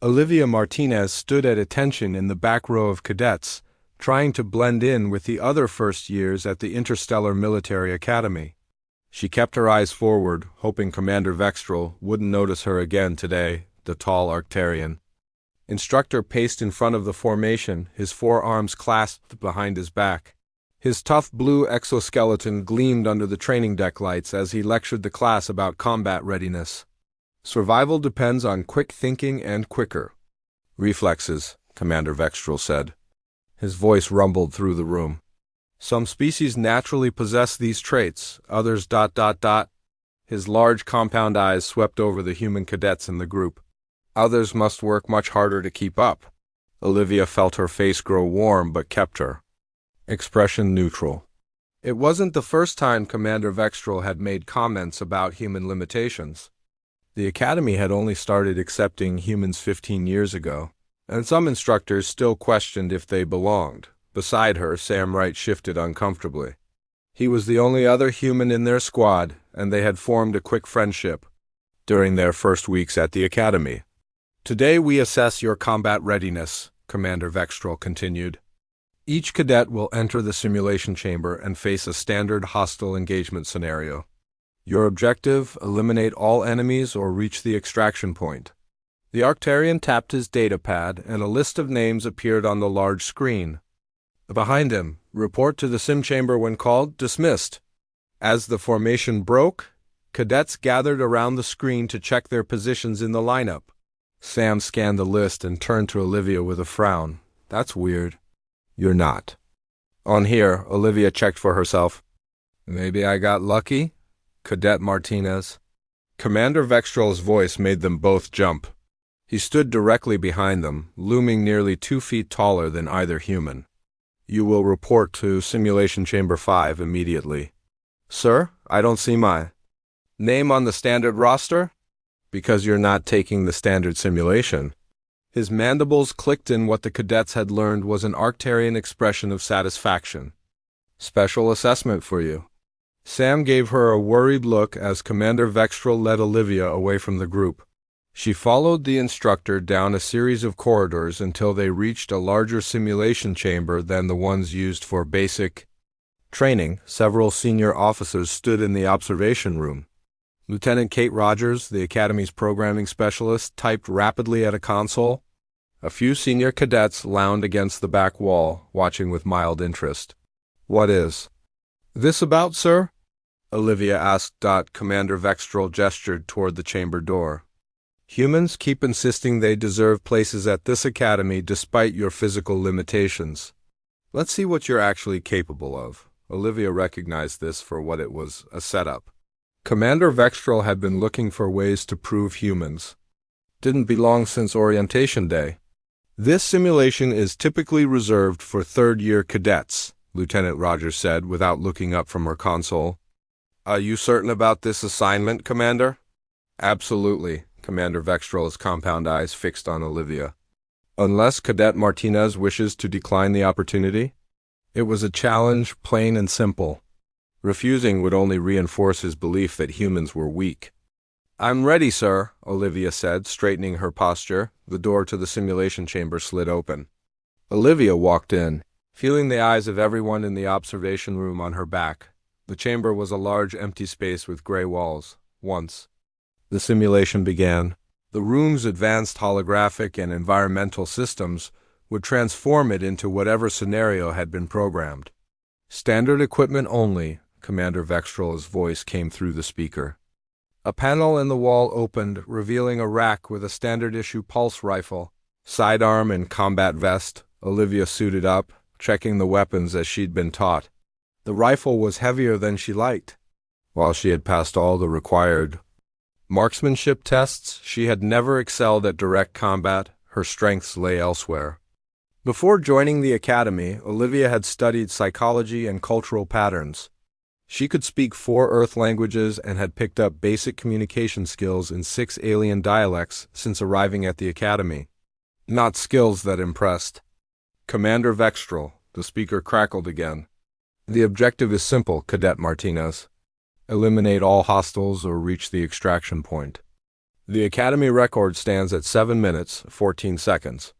Olivia Martinez stood at attention in the back row of cadets, trying to blend in with the other first years at the Interstellar Military Academy. She kept her eyes forward, hoping Commander Vextrel wouldn't notice her again today, the tall Arctarian. Instructor paced in front of the formation, his forearms clasped behind his back. His tough blue exoskeleton gleamed under the training deck lights as he lectured the class about combat readiness. Survival depends on quick thinking and quicker reflexes, Commander Vextrel said. His voice rumbled through the room. Some species naturally possess these traits, others ... His large compound eyes swept over the human cadets in the group. Others must work much harder to keep up. Olivia felt her face grow warm but kept her expression neutral. It wasn't the first time Commander Vextrel had made comments about human limitations. The Academy had only started accepting humans 15 years ago, and some instructors still questioned if they belonged. Beside her, Sam Wright shifted uncomfortably. He was the only other human in their squad, and they had formed a quick friendship during their first weeks at the Academy. Today we assess your combat readiness, Commander Vextrel continued. Each cadet will enter the simulation chamber and face a standard hostile engagement scenario. Your objective: eliminate all enemies or reach the extraction point. The Arctarian tapped his data pad, and a list of names appeared on the large screen. Behind him, report to the sim chamber when called, dismissed. As the formation broke, cadets gathered around the screen to check their positions in the lineup. Sam scanned the list and turned to Olivia with a frown. That's weird. You're not. On here, Olivia checked for herself. Maybe I got lucky? Cadet Martinez. Commander Vextrel's voice made them both jump. He stood directly behind them, looming nearly 2 feet taller than either human. You will report to Simulation Chamber 5 immediately. Sir, I don't see my name on the standard roster? Because you're not taking the standard simulation. His mandibles clicked in what the cadets had learned was an Arctarian expression of satisfaction. Special assessment for you. Sam gave her a worried look as Commander Vextrel led Olivia away from the group. She followed the instructor down a series of corridors until they reached a larger simulation chamber than the ones used for basic training. Several senior officers stood in the observation room. Lieutenant Kate Rogers, the Academy's programming specialist, typed rapidly at a console. A few senior cadets lounged against the back wall, watching with mild interest. What is this about, sir? Olivia asked. Commander Vextrel gestured toward the chamber door. Humans keep insisting they deserve places at this academy despite your physical limitations. Let's see what you're actually capable of. Olivia recognized this for what it was, a setup. Commander Vextrel had been looking for ways to prove humans didn't belong since orientation day. This simulation is typically reserved for third-year cadets, Lieutenant Rogers said without looking up from her console. Are you certain about this assignment, Commander? Absolutely, Commander Vextrel's compound eyes fixed on Olivia. Unless Cadet Martinez wishes to decline the opportunity? It was a challenge, plain and simple. Refusing would only reinforce his belief that humans were weak. I'm ready, sir, Olivia said, straightening her posture. The door to the simulation chamber slid open. Olivia walked in, feeling the eyes of everyone in the observation room on her back. The chamber was a large empty space with gray walls. Once the simulation began, the room's advanced holographic and environmental systems would transform it into whatever scenario had been programmed. Standard equipment only, Commander Vextrel's voice came through the speaker. A panel in the wall opened, revealing a rack with a standard-issue pulse rifle, sidearm and combat vest. Olivia suited up, checking the weapons as she'd been taught. The rifle was heavier than she liked. While she had passed all the required marksmanship tests, she had never excelled at direct combat. Her strengths lay elsewhere. Before joining the academy, Olivia had studied psychology and cultural patterns. She could speak 4 Earth languages and had picked up basic communication skills in 6 alien dialects since arriving at the academy. Not skills that impressed. Commander Vextrel, the speaker crackled again. The objective is simple, Cadet Martinez. Eliminate all hostiles or reach the extraction point. The Academy record stands at 7 minutes, 14 seconds.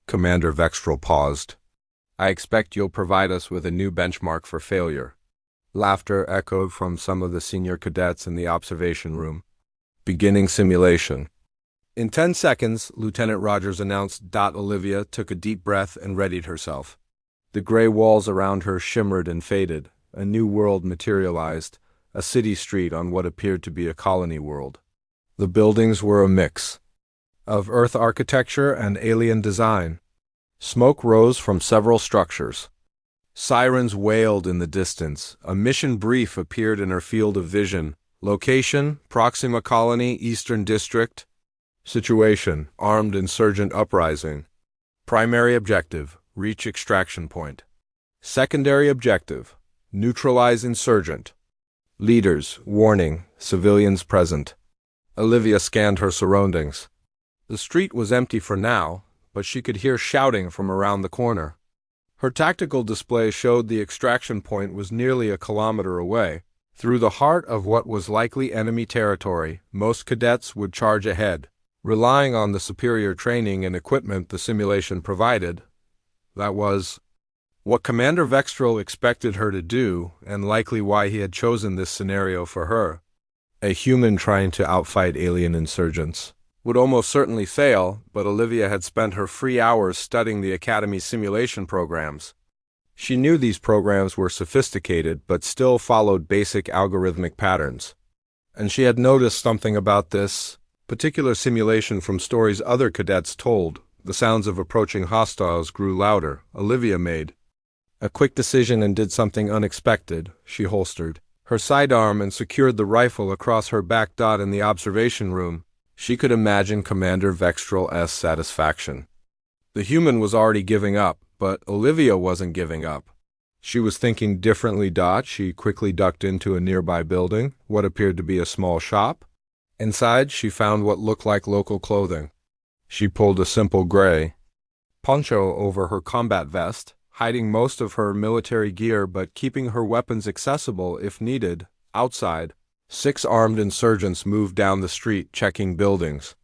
Commander Vextrel paused. I expect you'll provide us with a new benchmark for failure. Laughter echoed from some of the senior cadets in the observation room. Beginning simulation. In 10 seconds, Lieutenant Rogers announced. Olivia took a deep breath and readied herself. The gray walls around her shimmered and faded. A new world materialized, a city street on what appeared to be a colony world. The buildings were a mix of Earth architecture and alien design. Smoke rose from several structures. Sirens wailed in the distance. A mission brief appeared in her field of vision. Location, Proxima Colony, Eastern District. Situation, armed insurgent uprising. Primary objective, reach extraction point. Secondary objective, neutralize insurgent. Leaders, warning, civilians present. Olivia scanned her surroundings. The street was empty for now, but she could hear shouting from around the corner. Her tactical display showed the extraction point was nearly a kilometer away. Through the heart of what was likely enemy territory, most cadets would charge ahead, relying on the superior training and equipment the simulation provided. That was what Commander Vextrel expected her to do, and likely why he had chosen this scenario for her. A human trying to outfight alien insurgents would almost certainly fail, but Olivia had spent her free hours studying the Academy's simulation programs. She knew these programs were sophisticated, but still followed basic algorithmic patterns. And she had noticed something about this particular simulation from stories other cadets told. The sounds of approaching hostiles grew louder. Olivia made a quick decision and did something unexpected. She holstered her sidearm and secured the rifle across her back. In the observation room, she could imagine Commander Vextrel's satisfaction. The human was already giving up, but Olivia wasn't giving up. She was thinking differently. She quickly ducked into a nearby building, what appeared to be a small shop. Inside, she found what looked like local clothing. She pulled a simple gray poncho over her combat vest, hiding most of her military gear but keeping her weapons accessible if needed. Outside, 6 armed insurgents moved down the street checking buildings.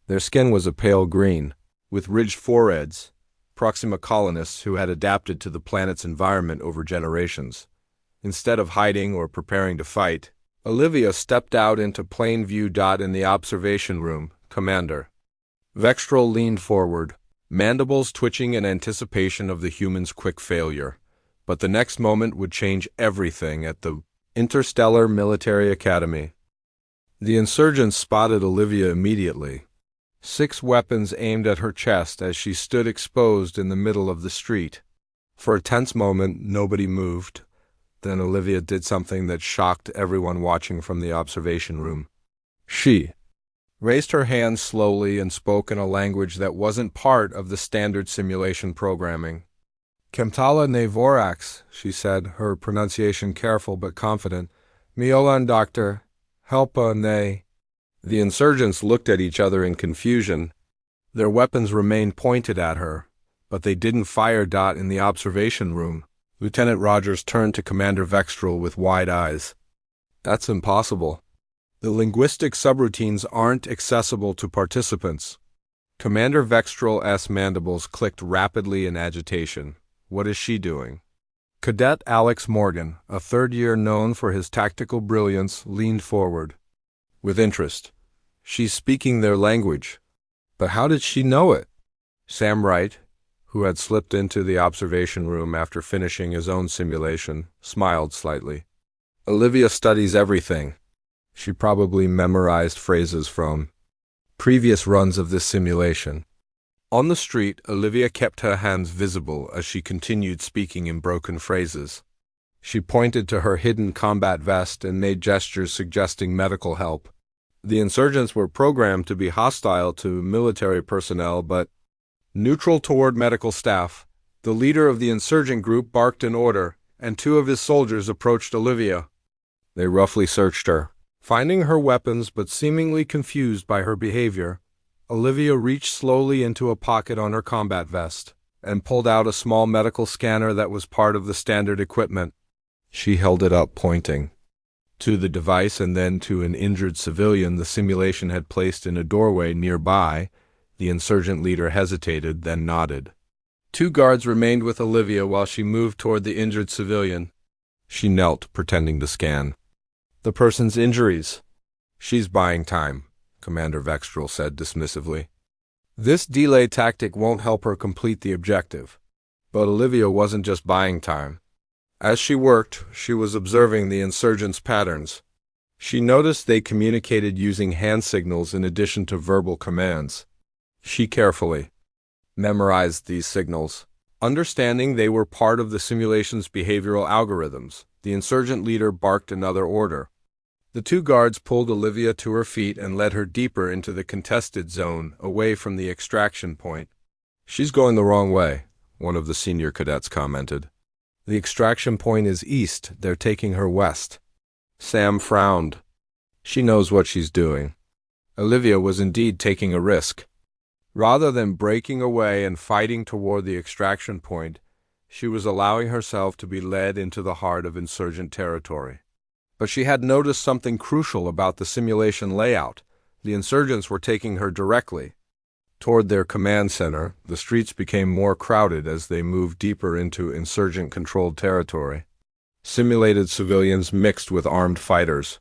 Their skin was a pale green, with ridged foreheads, Proxima colonists who had adapted to the planet's environment over generations. Instead of hiding or preparing to fight, Olivia stepped out into plain view. In the observation room, Commander Vextrel leaned forward, mandibles twitching in anticipation of the human's quick failure. But the next moment would change everything at the Interstellar Military Academy. The insurgents spotted Olivia immediately. 6 weapons aimed at her chest as she stood exposed in the middle of the street. For a tense moment, nobody moved. Then Olivia did something that shocked everyone watching from the observation room. She raised her hand slowly and spoke in a language that wasn't part of the standard simulation programming. Kemtala ne vorax, she said, her pronunciation careful but confident. Miolan doctor, helpa ne. The insurgents looked at each other in confusion. Their weapons remained pointed at her, but they didn't fire. In the observation room, Lieutenant Rogers turned to Commander Vextrel with wide eyes. That's impossible. The linguistic subroutines aren't accessible to participants. Commander Vextrel's mandibles clicked rapidly in agitation. What is she doing? Cadet Alex Morgan, a third-year known for his tactical brilliance, leaned forward. With interest. She's speaking their language. But how did she know it? Sam Wright, who had slipped into the observation room after finishing his own simulation, smiled slightly. Olivia studies everything. She probably memorized phrases from previous runs of this simulation. On the street, Olivia kept her hands visible as she continued speaking in broken phrases. She pointed to her hidden combat vest and made gestures suggesting medical help. The insurgents were programmed to be hostile to military personnel, but neutral toward medical staff. The leader of the insurgent group barked an order, and 2 of his soldiers approached Olivia. They roughly searched her. Finding her weapons but seemingly confused by her behavior, Olivia reached slowly into a pocket on her combat vest and pulled out a small medical scanner that was part of the standard equipment. She held it up, pointing. to the device and then to an injured civilian the simulation had placed in a doorway nearby. The insurgent leader hesitated, then nodded. 2 guards remained with Olivia while she moved toward the injured civilian. She knelt, pretending to scan. "The person's injuries." "She's buying time," Commander Vextrel said dismissively. "This delay tactic won't help her complete the objective." But Olivia wasn't just buying time. As she worked, she was observing the insurgents' patterns. She noticed they communicated using hand signals in addition to verbal commands. She carefully memorized these signals. Understanding they were part of the simulation's behavioral algorithms, the insurgent leader barked another order. The 2 guards pulled Olivia to her feet and led her deeper into the contested zone, away from the extraction point. "She's going the wrong way," one of the senior cadets commented. "The extraction point is east. They're taking her west." Sam frowned. She knows what she's doing. Olivia was indeed taking a risk. Rather than breaking away and fighting toward the extraction point, she was allowing herself to be led into the heart of insurgent territory. But she had noticed something crucial about the simulation layout. The insurgents were taking her directly toward their command center. The streets became more crowded as they moved deeper into insurgent-controlled territory. Simulated civilians mixed with armed fighters.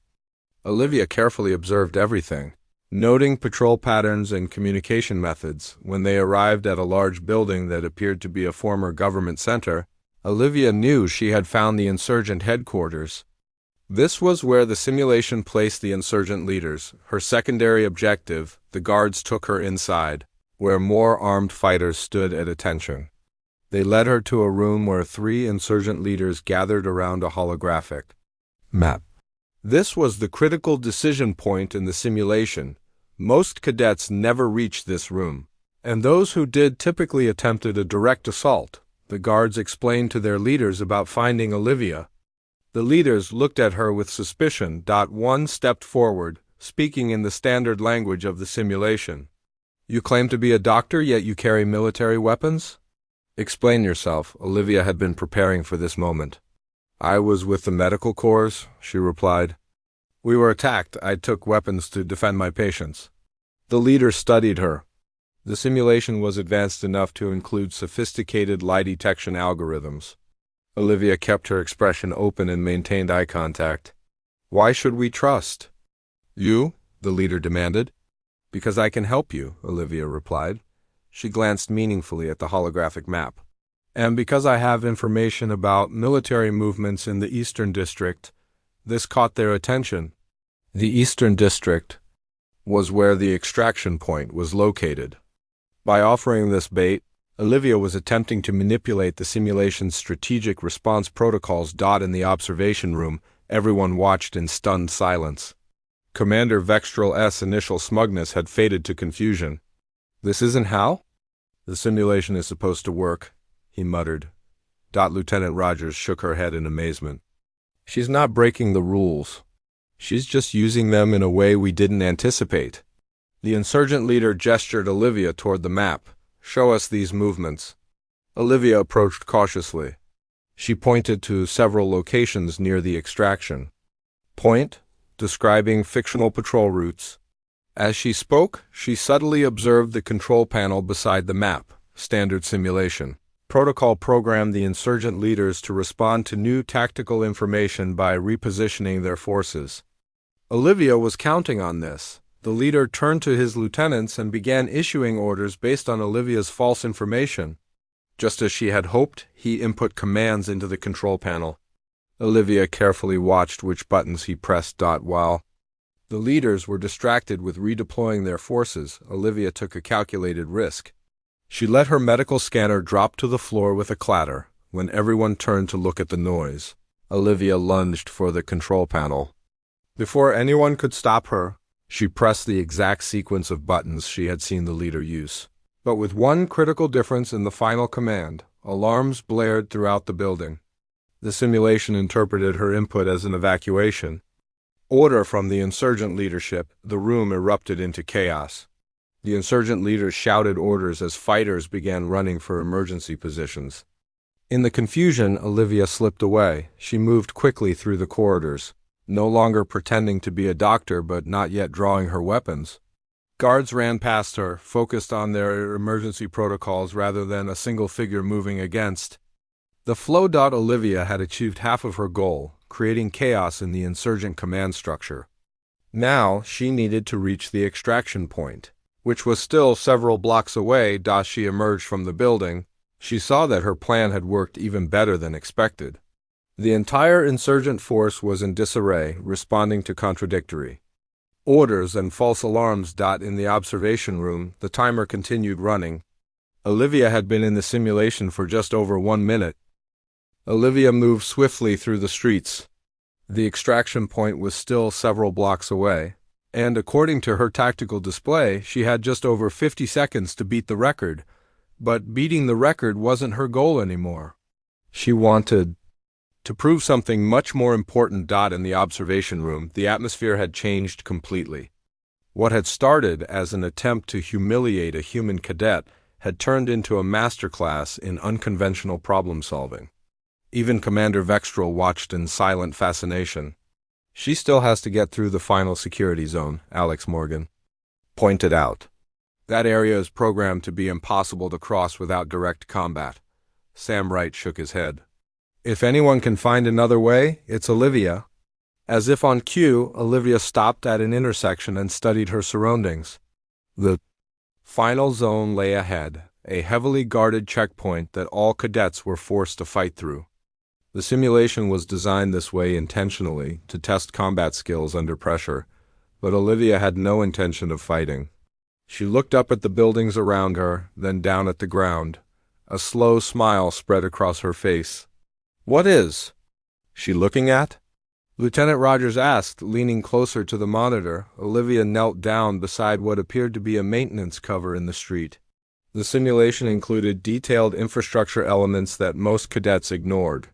Olivia carefully observed everything, noting patrol patterns and communication methods. When they arrived at a large building that appeared to be a former government center, Olivia knew she had found the insurgent headquarters. This was where the simulation placed the insurgent leaders. Her secondary objective, the guards took her inside, where more armed fighters stood at attention. They led her to a room where 3 insurgent leaders gathered around a holographic map. This was the critical decision point in the simulation. Most cadets never reached this room, and those who did typically attempted a direct assault. The guards explained to their leaders about finding Olivia. The leaders looked at her with suspicion. One stepped forward, speaking in the standard language of the simulation. "You claim to be a doctor, yet you carry military weapons? Explain yourself." Olivia had been preparing for this moment. "I was with the medical corps," she replied. "We were attacked. I took weapons to defend my patients." The leader studied her. The simulation was advanced enough to include sophisticated lie detection algorithms. Olivia kept her expression open and maintained eye contact. "Why should we trust you?" the leader demanded. "Because I can help you," Olivia replied. She glanced meaningfully at the holographic map. "And because I have information about military movements in the Eastern District." This caught their attention. The Eastern District was where the extraction point was located. By offering this bait, Olivia was attempting to manipulate the simulation's strategic response protocols. In the observation room, everyone watched in stunned silence. Commander Vextrel's initial smugness had faded to confusion. "This isn't how the simulation is supposed to work," he muttered. Lieutenant Rogers shook her head in amazement. "She's not breaking the rules. She's just using them in a way we didn't anticipate." The insurgent leader gestured Olivia toward the map. "Show us these movements." Olivia approached cautiously. She pointed to several locations near the extraction point, describing fictional patrol routes. As she spoke, she subtly observed the control panel beside the map. Standard simulation. Protocol programmed the insurgent leaders to respond to new tactical information by repositioning their forces. Olivia was counting on this. The leader turned to his lieutenants and began issuing orders based on Olivia's false information. Just as she had hoped, he input commands into the control panel. Olivia carefully watched which buttons he pressed. While the leaders were distracted with redeploying their forces, Olivia took a calculated risk. She let her medical scanner drop to the floor with a clatter. When everyone turned to look at the noise, Olivia lunged for the control panel. Before anyone could stop her, she pressed the exact sequence of buttons she had seen the leader use. But with one critical difference in the final command, alarms blared throughout the building. The simulation interpreted her input as an evacuation order from the insurgent leadership. The room erupted into chaos. The insurgent leaders shouted orders as fighters began running for emergency positions. In the confusion, Olivia slipped away. She moved quickly through the corridors. no longer pretending to be a doctor but not yet drawing her weapons. Guards ran past her, focused on their emergency protocols rather than a single figure moving against. The flow. Olivia had achieved half of her goal, creating chaos in the insurgent command structure. Now she needed to reach the extraction point, which was still several blocks away. She emerged from the building. She saw that her plan had worked even better than expected. The entire insurgent force was in disarray, responding to contradictory orders and false alarms. In the observation room, the timer continued running. Olivia had been in the simulation for just over 1 minute. Olivia moved swiftly through the streets. The extraction point was still several blocks away, and according to her tactical display, she had just over 50 seconds to beat the record. But beating the record wasn't her goal anymore. She wanted to prove something much more important. In the observation room, the atmosphere had changed completely. What had started as an attempt to humiliate a human cadet had turned into a masterclass in unconventional problem-solving. Even Commander Vextrel watched in silent fascination. "She still has to get through the final security zone," Alex Morgan pointed out. "That area is programmed to be impossible to cross without direct combat." Sam Wright shook his head. "If anyone can find another way, it's Olivia." As if on cue, Olivia stopped at an intersection and studied her surroundings. The final zone lay ahead, a heavily guarded checkpoint that all cadets were forced to fight through. The simulation was designed this way intentionally to test combat skills under pressure, but Olivia had no intention of fighting. She looked up at the buildings around her, then down at the ground. A slow smile spread across her face. "What is she looking at?" Lieutenant Rogers asked, leaning closer to the monitor. Olivia knelt down beside what appeared to be a maintenance cover in the street. The simulation included detailed infrastructure elements that most cadets ignored.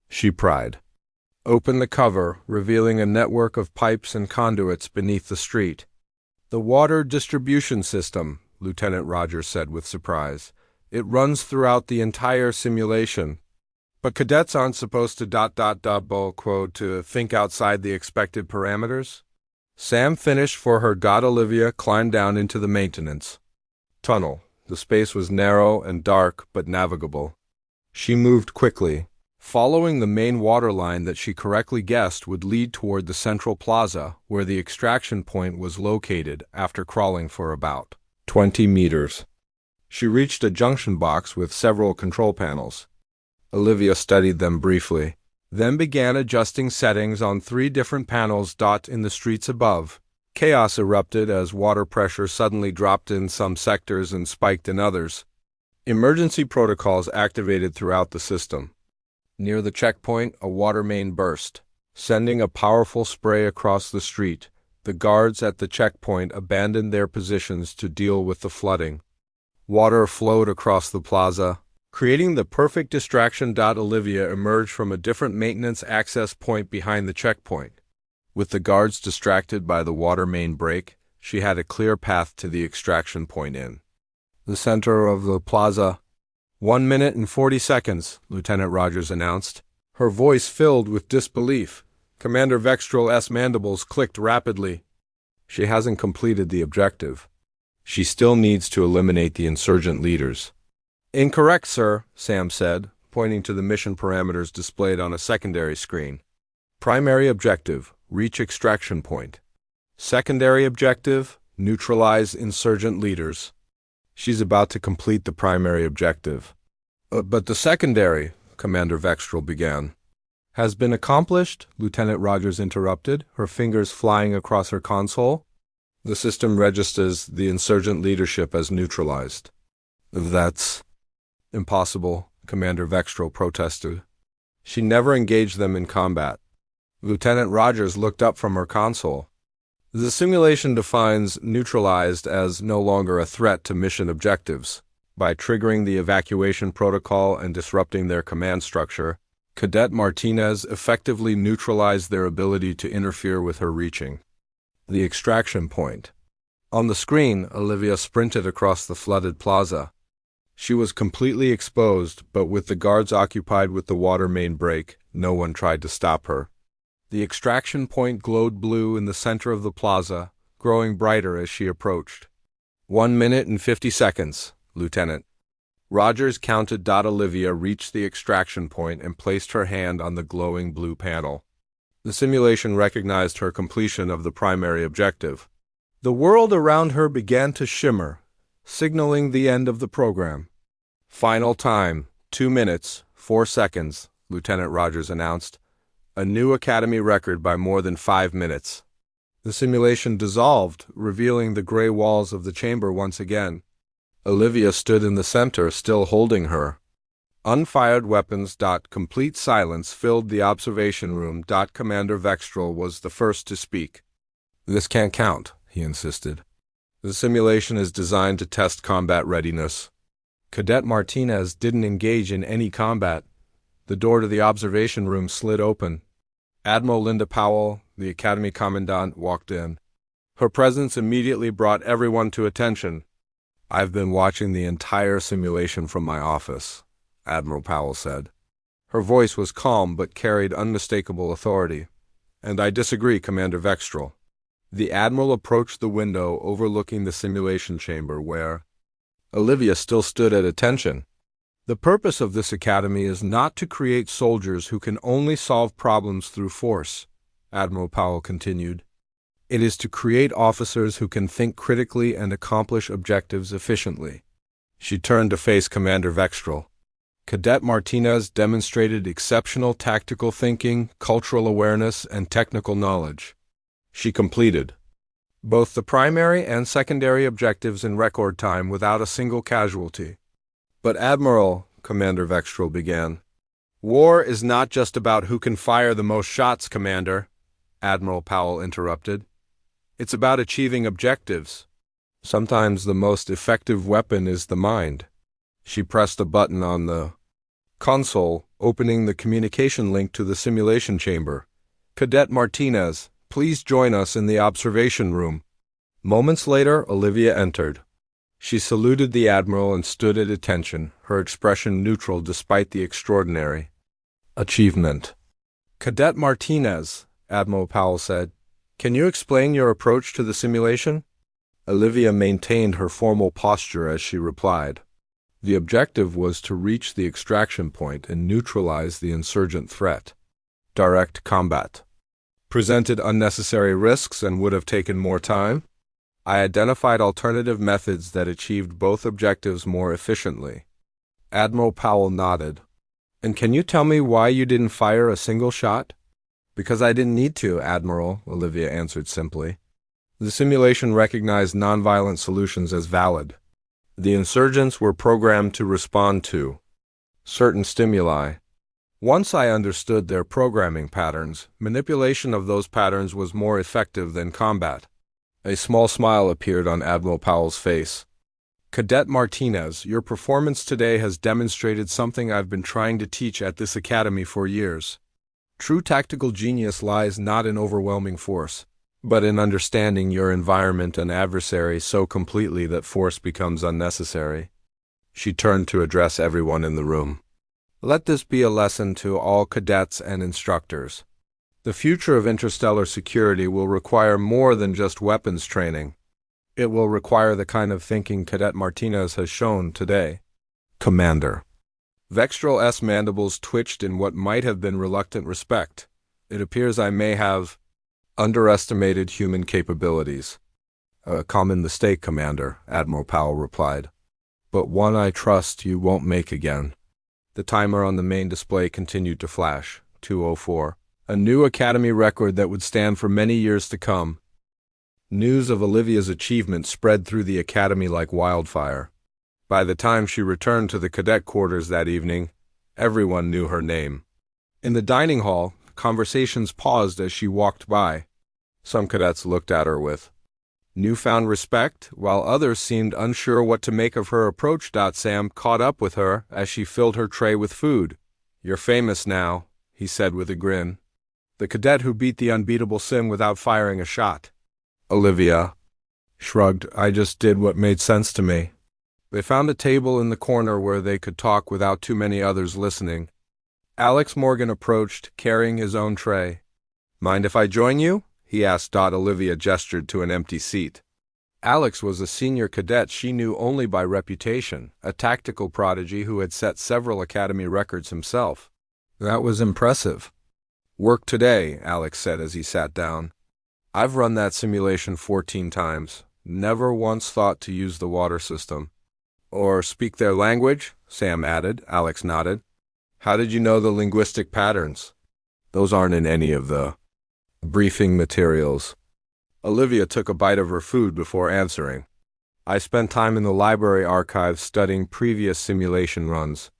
She pried open the cover, revealing a network of pipes and conduits beneath the street. "The water distribution system," Lieutenant Rogers said with surprise. "It runs throughout the entire simulation. But cadets aren't supposed to to think outside the expected parameters." Sam finished for her. Olivia climbed down into the maintenance tunnel. The space was narrow and dark, but navigable. She moved quickly, following the main water line that she correctly guessed would lead toward the central plaza, where the extraction point was located. After crawling for about 20 meters, she reached a junction box with several control panels. Olivia studied them briefly, then began adjusting settings on 3 different panels. In the streets above, chaos erupted as water pressure suddenly dropped in some sectors and spiked in others. Emergency protocols activated throughout the system. Near the checkpoint, a water main burst, sending a powerful spray across the street. The guards at the checkpoint abandoned their positions to deal with the flooding. Water flowed across the plaza, creating the perfect distraction. Olivia emerged from a different maintenance access point behind the checkpoint. With the guards distracted by the water main break, she had a clear path to the extraction point in the center of the plaza. 1 minute and 40 seconds, Lieutenant Rogers announced, her voice filled with disbelief. Commander Vextrel's mandibles clicked rapidly. "She hasn't completed the objective. She still needs to eliminate the insurgent leaders." "Incorrect, sir," Sam said, pointing to the mission parameters displayed on a secondary screen. "Primary objective, reach extraction point. Secondary objective, neutralize insurgent leaders." "She's about to complete the primary objective." But the secondary," Commander Vextrel began. "Has been accomplished," Lieutenant Rogers interrupted, her fingers flying across her console. "The system registers the insurgent leadership as neutralized." "That's impossible," Commander Vextrel protested. "She never engaged them in combat." Lieutenant Rogers looked up from her console. "The simulation defines neutralized as no longer a threat to mission objectives. By triggering the evacuation protocol and disrupting their command structure, Cadet Martinez effectively neutralized their ability to interfere with her reaching the extraction point." On the screen, Olivia sprinted across the flooded plaza. She was completely exposed, but with the guards occupied with the water main break, no one tried to stop her. The extraction point glowed blue in the center of the plaza, growing brighter as she approached. 1 minute and 50 seconds, Lieutenant. Rogers counted. Olivia reached the extraction point and placed her hand on the glowing blue panel. The simulation recognized her completion of the primary objective. The world around her began to shimmer, signaling the end of the program. Final time, 2 minutes, 4 seconds, Lieutenant Rogers announced. A new Academy record by more than 5 minutes. The simulation dissolved, revealing the gray walls of the chamber once again. Olivia stood in the center, still holding her. Unfired weapons. Complete silence filled the observation room. Commander Vextrel was the first to speak. This can't count, he insisted. The simulation is designed to test combat readiness. Cadet Martinez didn't engage in any combat. The door to the observation room slid open. Admiral Linda Powell, the Academy Commandant, walked in. Her presence immediately brought everyone to attention. I've been watching the entire simulation from my office, Admiral Powell said. Her voice was calm but carried unmistakable authority. And I disagree, Commander Vextrel. The Admiral approached the window overlooking the simulation chamber where Olivia still stood at attention. The purpose of this academy is not to create soldiers who can only solve problems through force, Admiral Powell continued. It is to create officers who can think critically and accomplish objectives efficiently. She turned to face Commander Vextrel. Cadet Martinez demonstrated exceptional tactical thinking, cultural awareness, and technical knowledge. She completed both the primary and secondary objectives in record time without a single casualty. But Admiral, Commander Vextrel began. War is not just about who can fire the most shots, Commander, Admiral Powell interrupted. It's about achieving objectives. Sometimes the most effective weapon is the mind. She pressed a button on the console, opening the communication link to the simulation chamber. Cadet Martinez, please join us in the observation room. Moments later, Olivia entered. She saluted the Admiral and stood at attention, her expression neutral despite the extraordinary achievement. Cadet Martinez, Admiral Powell said, can you explain your approach to the simulation? Olivia maintained her formal posture as she replied. The objective was to reach the extraction point and neutralize the insurgent threat. Direct combat presented unnecessary risks and would have taken more time. I identified alternative methods that achieved both objectives more efficiently. Admiral Powell nodded. And can you tell me why you didn't fire a single shot? Because I didn't need to, Admiral, Olivia answered simply. The simulation recognized nonviolent solutions as valid. The insurgents were programmed to respond to certain stimuli. Once I understood their programming patterns, manipulation of those patterns was more effective than combat. A small smile appeared on Admiral Powell's face. Cadet Martinez, your performance today has demonstrated something I've been trying to teach at this academy for years. True tactical genius lies not in overwhelming force, but in understanding your environment and adversary so completely that force becomes unnecessary. She turned to address everyone in the room. Let this be a lesson to all cadets and instructors. The future of interstellar security will require more than just weapons training. It will require the kind of thinking Cadet Martinez has shown today. Commander. Vextrel's mandibles twitched in what might have been reluctant respect. It appears I may have underestimated human capabilities. A common mistake, Commander, Admiral Powell replied. But one I trust you won't make again. The timer on the main display continued to flash. 2:04. A new Academy record that would stand for many years to come. News of Olivia's achievement spread through the Academy like wildfire. By the time she returned to the cadet quarters that evening, everyone knew her name. In the dining hall, conversations paused as she walked by. Some cadets looked at her with newfound respect, while others seemed unsure what to make of her approach. Sam caught up with her as she filled her tray with food. You're famous now, he said with a grin. The cadet who beat the unbeatable Sim without firing a shot. Olivia shrugged. I just did what made sense to me. They found a table in the corner where they could talk without too many others listening. Alex Morgan approached, carrying his own tray. Mind if I join you? He asked. Olivia gestured to an empty seat. Alex was a senior cadet she knew only by reputation, a tactical prodigy who had set several academy records himself. That was impressive. Work today, Alex said as he sat down. I've run that simulation 14 times. Never once thought to use the water system. Or speak their language, Sam added. Alex nodded. How did you know the linguistic patterns? Those aren't in any of the briefing materials. Olivia took a bite of her food before answering. I spent time in the library archives studying previous simulation runs.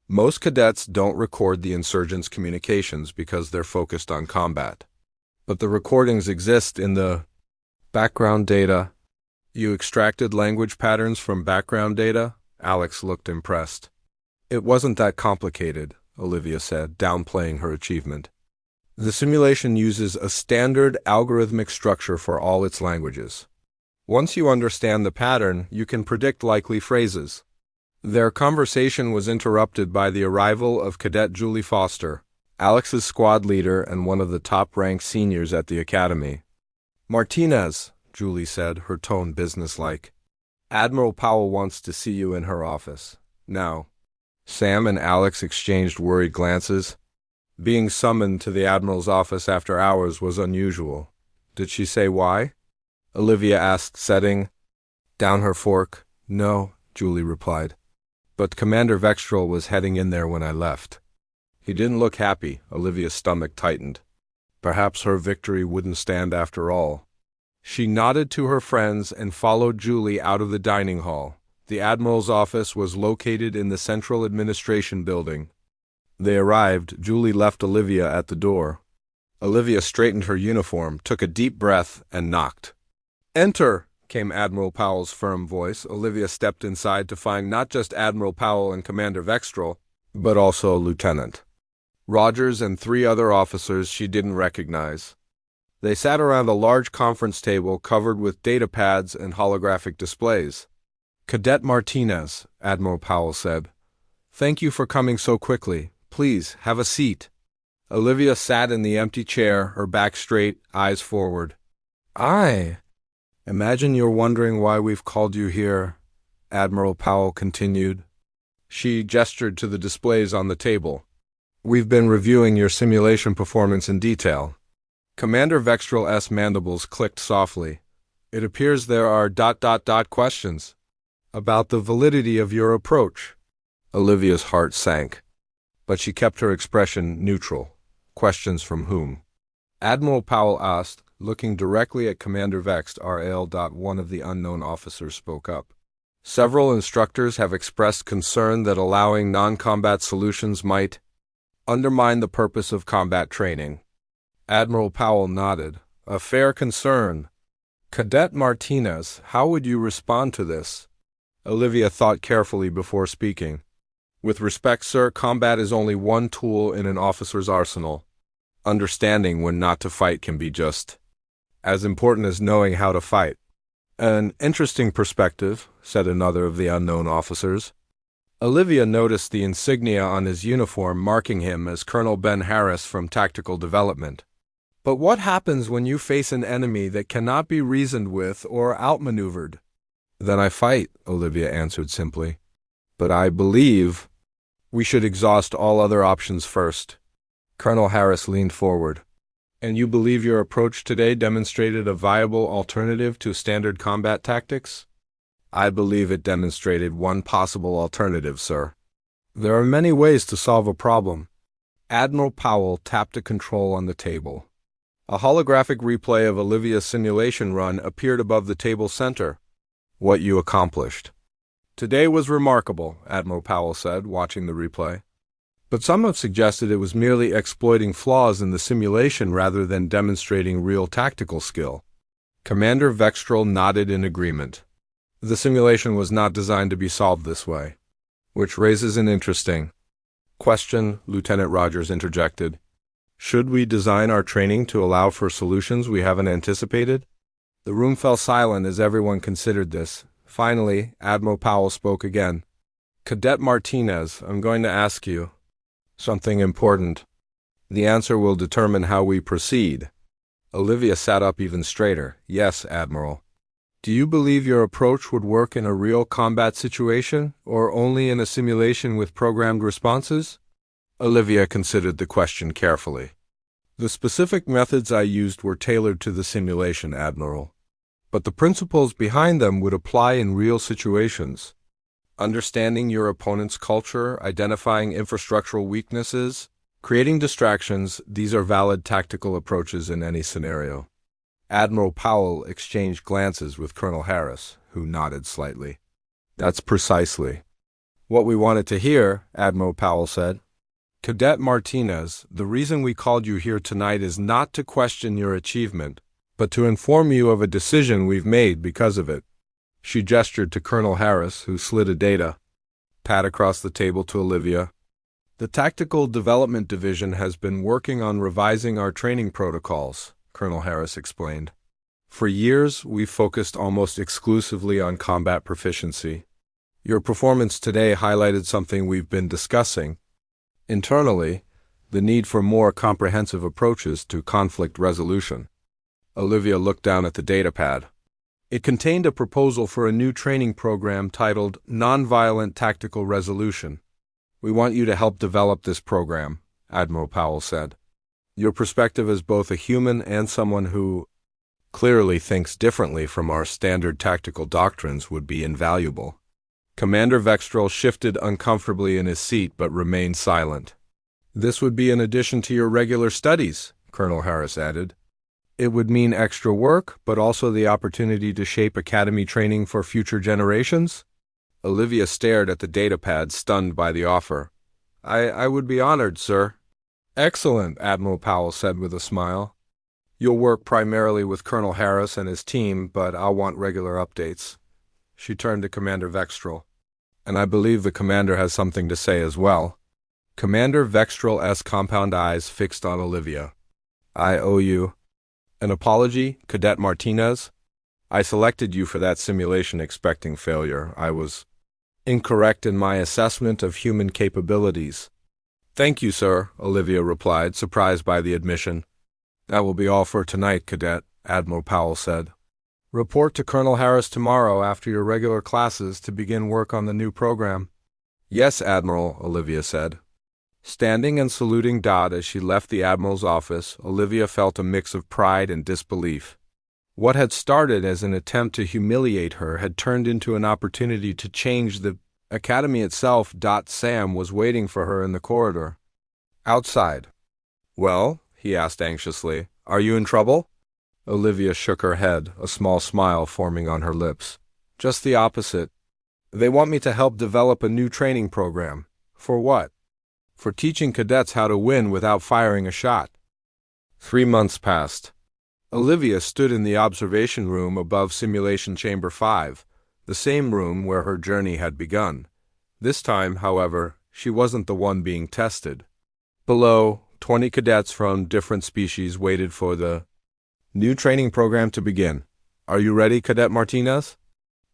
Most cadets don't record the insurgents' communications because they're focused on combat. But the recordings exist in the background data. You extracted language patterns from background data? Alex looked impressed. It wasn't that complicated, Olivia said, downplaying her achievement. The simulation uses a standard algorithmic structure for all its languages. Once you understand the pattern, you can predict likely phrases. Their conversation was interrupted by the arrival of Cadet Julie Foster, Alex's squad leader and one of the top-ranked seniors at the academy. Martinez, Julie said, her tone businesslike. Admiral Powell wants to see you in her office. Now. Sam and Alex exchanged worried glances. Being summoned to the Admiral's office after hours was unusual. Did she say why? Olivia asked, setting down her fork. No, Julie replied. But Commander Vextrel was heading in there when I left. He didn't look happy. Olivia's stomach tightened. Perhaps her victory wouldn't stand after all. She nodded to her friends and followed Julie out of the dining hall. The Admiral's office was located in the Central Administration Building. They arrived. Julie left Olivia at the door. Olivia straightened her uniform, took a deep breath, and knocked. Enter, came Admiral Powell's firm voice. Olivia stepped inside to find not just Admiral Powell and Commander Vextrel, but also Lieutenant Rogers and 3 other officers she didn't recognize. They sat around a large conference table covered with data pads and holographic displays. Cadet Martinez, Admiral Powell said. Thank you for coming so quickly. Please, have a seat. Olivia sat in the empty chair, her back straight, eyes forward. I imagine you're wondering why we've called you here, Admiral Powell continued. She gestured to the displays on the table. We've been reviewing your simulation performance in detail. Commander Vextrel mandibles clicked softly. It appears there are ... questions about the validity of your approach. Olivia's heart sank. But she kept her expression neutral. Questions from whom? Admiral Powell asked, looking directly at Commander Vext. One of the unknown officers spoke up. Several instructors have expressed concern that allowing non-combat solutions might undermine the purpose of combat training. Admiral Powell nodded. A fair concern. Cadet Martinez, how would you respond to this? Olivia thought carefully before speaking. With respect, sir, combat is only one tool in an officer's arsenal. Understanding when not to fight can be just as important as knowing how to fight. An interesting perspective, said another of the unknown officers. Olivia noticed the insignia on his uniform marking him as Colonel Ben Harris from Tactical Development. But what happens when you face an enemy that cannot be reasoned with or outmaneuvered? Then I fight, Olivia answered simply. But I believe we should exhaust all other options first. Colonel Harris leaned forward. And you believe your approach today demonstrated a viable alternative to standard combat tactics? I believe it demonstrated one possible alternative, sir. There are many ways to solve a problem. Admiral Powell tapped a control on the table. A holographic replay of Olivia's simulation run appeared above the table center. What you accomplished. Today was remarkable, Admiral Powell said, watching the replay. But some have suggested it was merely exploiting flaws in the simulation rather than demonstrating real tactical skill. Commander Vextrel nodded in agreement. The simulation was not designed to be solved this way. Which raises an interesting question, Lieutenant Rogers interjected. Should we design our training to allow for solutions we haven't anticipated? The room fell silent as everyone considered this. Finally, Admiral Powell spoke again. Cadet Martinez, I'm going to ask you something important. The answer will determine how we proceed. Olivia sat up even straighter. Yes, Admiral. Do you believe your approach would work in a real combat situation, or only in a simulation with programmed responses? Olivia considered the question carefully. The specific methods I used were tailored to the simulation, Admiral. But the principles behind them would apply in real situations. Understanding your opponent's culture, identifying infrastructural weaknesses, creating distractions, these are valid tactical approaches in any scenario. Admiral Powell exchanged glances with Colonel Harris, who nodded slightly. That's precisely what we wanted to hear, Admiral Powell said. Cadet Martinez, the reason we called you here tonight is not to question your achievement, but to inform you of a decision we've made because of it. She gestured to Colonel Harris, who slid a data pad across the table to Olivia. The Tactical Development Division has been working on revising our training protocols, Colonel Harris explained. For years, we've focused almost exclusively on combat proficiency. Your performance today highlighted something we've been discussing. Internally, the need for more comprehensive approaches to conflict resolution. Olivia looked down at the datapad. It contained a proposal for a new training program titled Nonviolent Tactical Resolution. We want you to help develop this program, Admiral Powell said. Your perspective as both a human and someone who clearly thinks differently from our standard tactical doctrines would be invaluable. Commander Vextrel shifted uncomfortably in his seat but remained silent. This would be in addition to your regular studies, Colonel Harris added. It would mean extra work, but also the opportunity to shape academy training for future generations? Olivia stared at the datapad, stunned by the offer. I would be honored, sir. Excellent, Admiral Powell said with a smile. You'll work primarily with Colonel Harris and his team, but I'll want regular updates. She turned to Commander Vextrel. And I believe the commander has something to say as well. Commander Vextrel's compound eyes fixed on Olivia. I owe you an apology, Cadet Martinez. I selected you for that simulation expecting failure. I was incorrect in my assessment of human capabilities. Thank you, sir, Olivia replied, surprised by the admission. That will be all for tonight, Cadet, Admiral Powell said. Report to Colonel Harris tomorrow after your regular classes to begin work on the new program. Yes, Admiral, Olivia said. Standing and saluting Dot as she left the Admiral's office, Olivia felt a mix of pride and disbelief. What had started as an attempt to humiliate her had turned into an opportunity to change the academy itself. Sam was waiting for her in the corridor. Outside. Well, he asked anxiously, are you in trouble? Olivia shook her head, a small smile forming on her lips. Just the opposite. They want me to help develop a new training program. For what? For teaching cadets how to win without firing a shot. 3 months passed. Olivia stood in the observation room above Simulation Chamber 5, the same room where her journey had begun. This time, however, she wasn't the one being tested. Below, 20 cadets from different species waited for the new training program to begin. Are you ready, Cadet Martinez?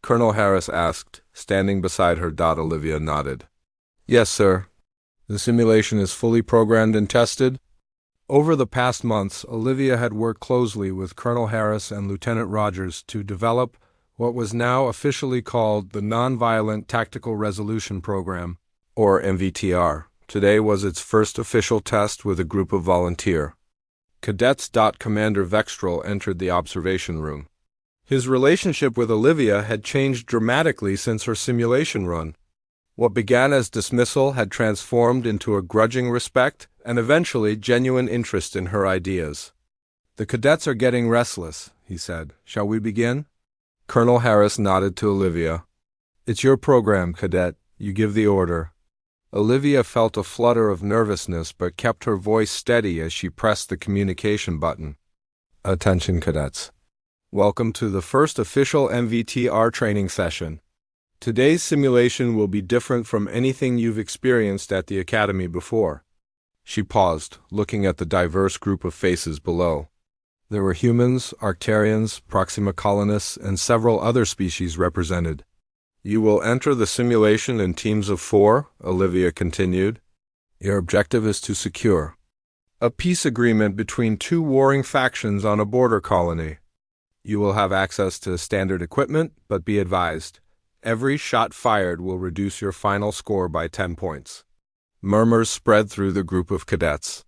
Colonel Harris asked, standing beside her. Olivia nodded. Yes, sir. The simulation is fully programmed and tested. Over the past months, Olivia had worked closely with Colonel Harris and Lieutenant Rogers to develop what was now officially called the Nonviolent Tactical Resolution Program, or NVTR. Today was its first official test with a group of volunteers. Cadets. Commander Vextrel entered the observation room. His relationship with Olivia had changed dramatically since her simulation run. What began as dismissal had transformed into a grudging respect and eventually genuine interest in her ideas. The cadets are getting restless, he said. Shall we begin? Colonel Harris nodded to Olivia. It's your program, Cadet. You give the order. Olivia felt a flutter of nervousness but kept her voice steady as she pressed the communication button. Attention, cadets. Welcome to the first official NVTR training session. Today's simulation will be different from anything you've experienced at the Academy before. She paused, looking at the diverse group of faces below. There were humans, Arcturians, Proxima colonists, and several other species represented. You will enter the simulation in teams of 4, Olivia continued. Your objective is to secure A peace agreement between two warring factions on a border colony. You will have access to standard equipment, but be advised, every shot fired will reduce your final score by 10 points. Murmurs spread through the group of cadets.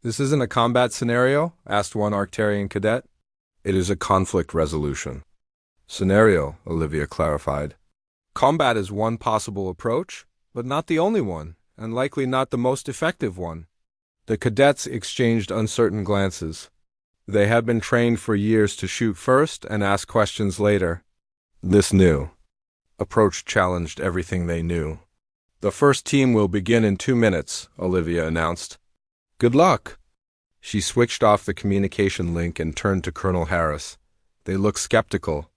This isn't a combat scenario? Asked one Arcturian cadet. It is a conflict resolution scenario, Olivia clarified. Combat is one possible approach, but not the only one, and likely not the most effective one. The cadets exchanged uncertain glances. They had been trained for years to shoot first and ask questions later. This new approach challenged everything they knew. The first team will begin in 2 minutes, Olivia announced. Good luck. She switched off the communication link and turned to Colonel Harris. They looked skeptical.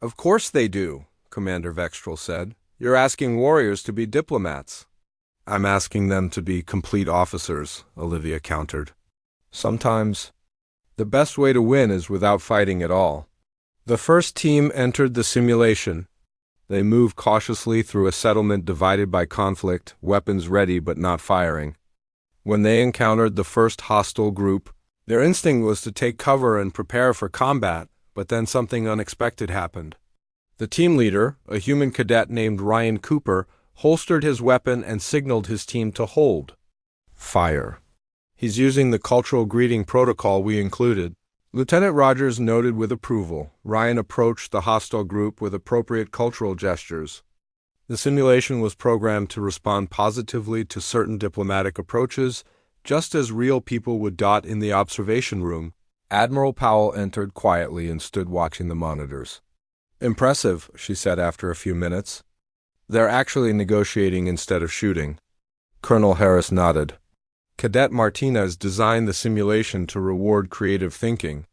Of course they do, Commander Vextrel said. You're asking warriors to be diplomats. I'm asking them to be complete officers, Olivia countered. Sometimes, the best way to win is without fighting at all. The first team entered the simulation. They moved cautiously through a settlement divided by conflict, weapons ready but not firing. When they encountered the first hostile group, their instinct was to take cover and prepare for combat, but then something unexpected happened. The team leader, a human cadet named Ryan Cooper, holstered his weapon and signaled his team to hold. Fire. He's using the cultural greeting protocol we included. Lieutenant Rogers noted with approval. Ryan approached the hostile group with appropriate cultural gestures. The simulation was programmed to respond positively to certain diplomatic approaches, just as real people would dot in the observation room. Admiral Powell entered quietly and stood watching the monitors. Impressive, she said after a few minutes. They're actually negotiating instead of shooting. Colonel Harris nodded. Cadet Martinez designed the simulation to reward creative thinking.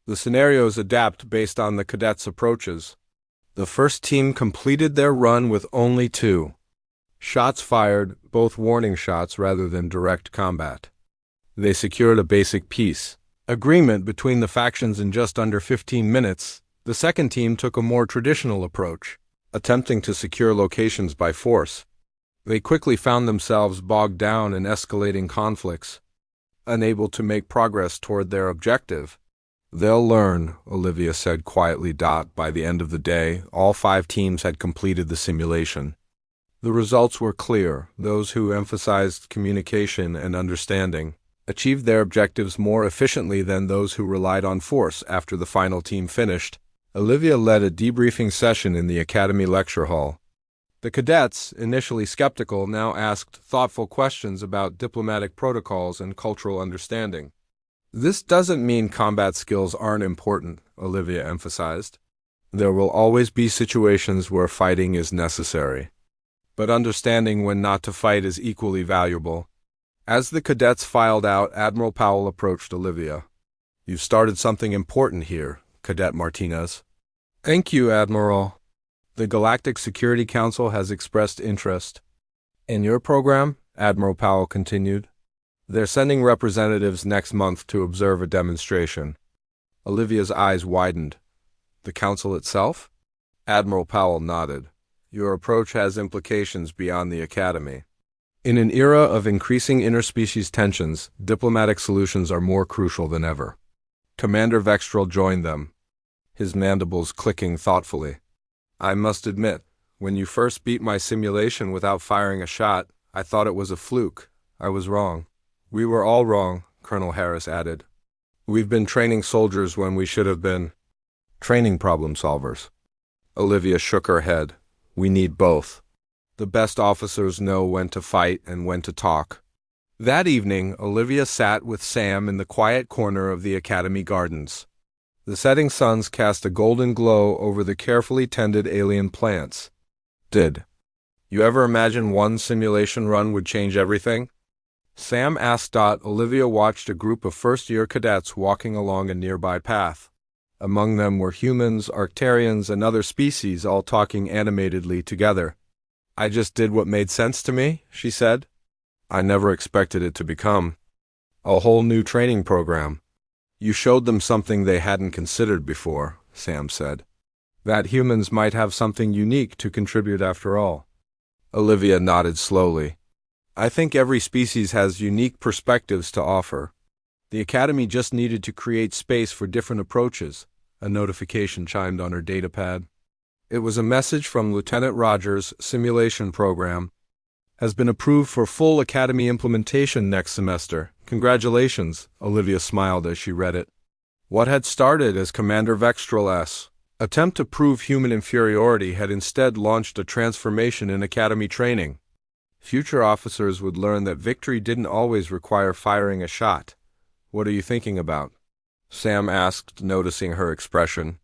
The scenarios adapt based on the cadets' approaches. The first team completed their run with only 2 shots fired, both warning shots rather than direct combat. They secured a basic peace agreement between the factions in just under 15 minutes. The second team took a more traditional approach, attempting to secure locations by force. They quickly found themselves bogged down in escalating conflicts, unable to make progress toward their objective. They'll learn, Olivia said quietly. By the end of the day, all 5 teams had completed the simulation. The results were clear. Those who emphasized communication and understanding achieved their objectives more efficiently than those who relied on force. After the final team finished, Olivia led a debriefing session in the Academy lecture hall. The cadets, initially skeptical, now asked thoughtful questions about diplomatic protocols and cultural understanding. This doesn't mean combat skills aren't important, Olivia emphasized. There will always be situations where fighting is necessary. But understanding when not to fight is equally valuable. As the cadets filed out, Admiral Powell approached Olivia. You've started something important here, Cadet Martinez. Thank you, Admiral. The Galactic Security Council has expressed interest. In your program, Admiral Powell continued, they're sending representatives next month to observe a demonstration. Olivia's eyes widened. The council itself? Admiral Powell nodded. Your approach has implications beyond the Academy. In an era of increasing interspecies tensions, diplomatic solutions are more crucial than ever. Commander Vextrel joined them, his mandibles clicking thoughtfully. I must admit, when you first beat my simulation without firing a shot, I thought it was a fluke. I was wrong. We were all wrong, Colonel Harris added. We've been training soldiers when we should have been training problem solvers. Olivia shook her head. We need both. The best officers know when to fight and when to talk. That evening, Olivia sat with Sam in the quiet corner of the Academy gardens. The setting suns cast a golden glow over the carefully tended alien plants. Did you ever imagine one simulation run would change everything? Sam asked. Olivia watched a group of first-year cadets walking along a nearby path. Among them were humans, Arcturians, and other species, all talking animatedly together. I just did what made sense to me, she said. I never expected it to become a whole new training program. You showed them something they hadn't considered before, Sam said. That humans might have something unique to contribute after all. Olivia nodded slowly. I think every species has unique perspectives to offer. The Academy just needed to create space for different approaches. A notification chimed on her datapad. It was a message from Lieutenant Rogers' simulation program. Has been approved for full Academy implementation next semester. Congratulations, Olivia smiled as she read it. What had started as Commander Vextral's attempt to prove human inferiority had instead launched a transformation in Academy training. Future officers would learn that victory didn't always require firing a shot. What are you thinking about? Sam asked, noticing her expression.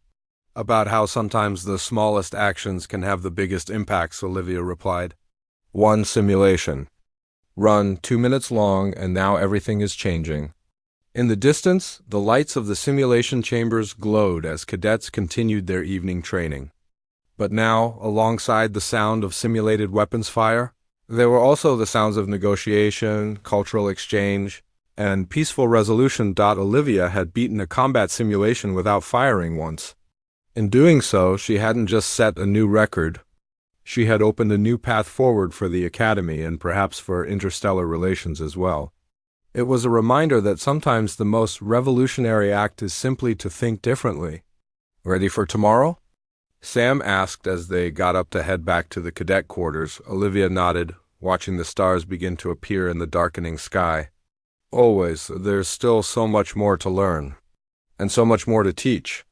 About how sometimes the smallest actions can have the biggest impacts, Olivia replied. One simulation. Run 2 minutes long, and now everything is changing. In the distance, the lights of the simulation chambers glowed as cadets continued their evening training. But now, alongside the sound of simulated weapons fire, there were also the sounds of negotiation, cultural exchange, and peaceful resolution. Olivia had beaten a combat simulation without firing once. In doing so, she hadn't just set a new record. She had opened a new path forward for the Academy and perhaps for interstellar relations as well. It was a reminder that sometimes the most revolutionary act is simply to think differently. Ready for tomorrow? Sam asked as they got up to head back to the cadet quarters. Olivia nodded, watching the stars begin to appear in the darkening sky. Always, there's still so much more to learn, and so much more to teach.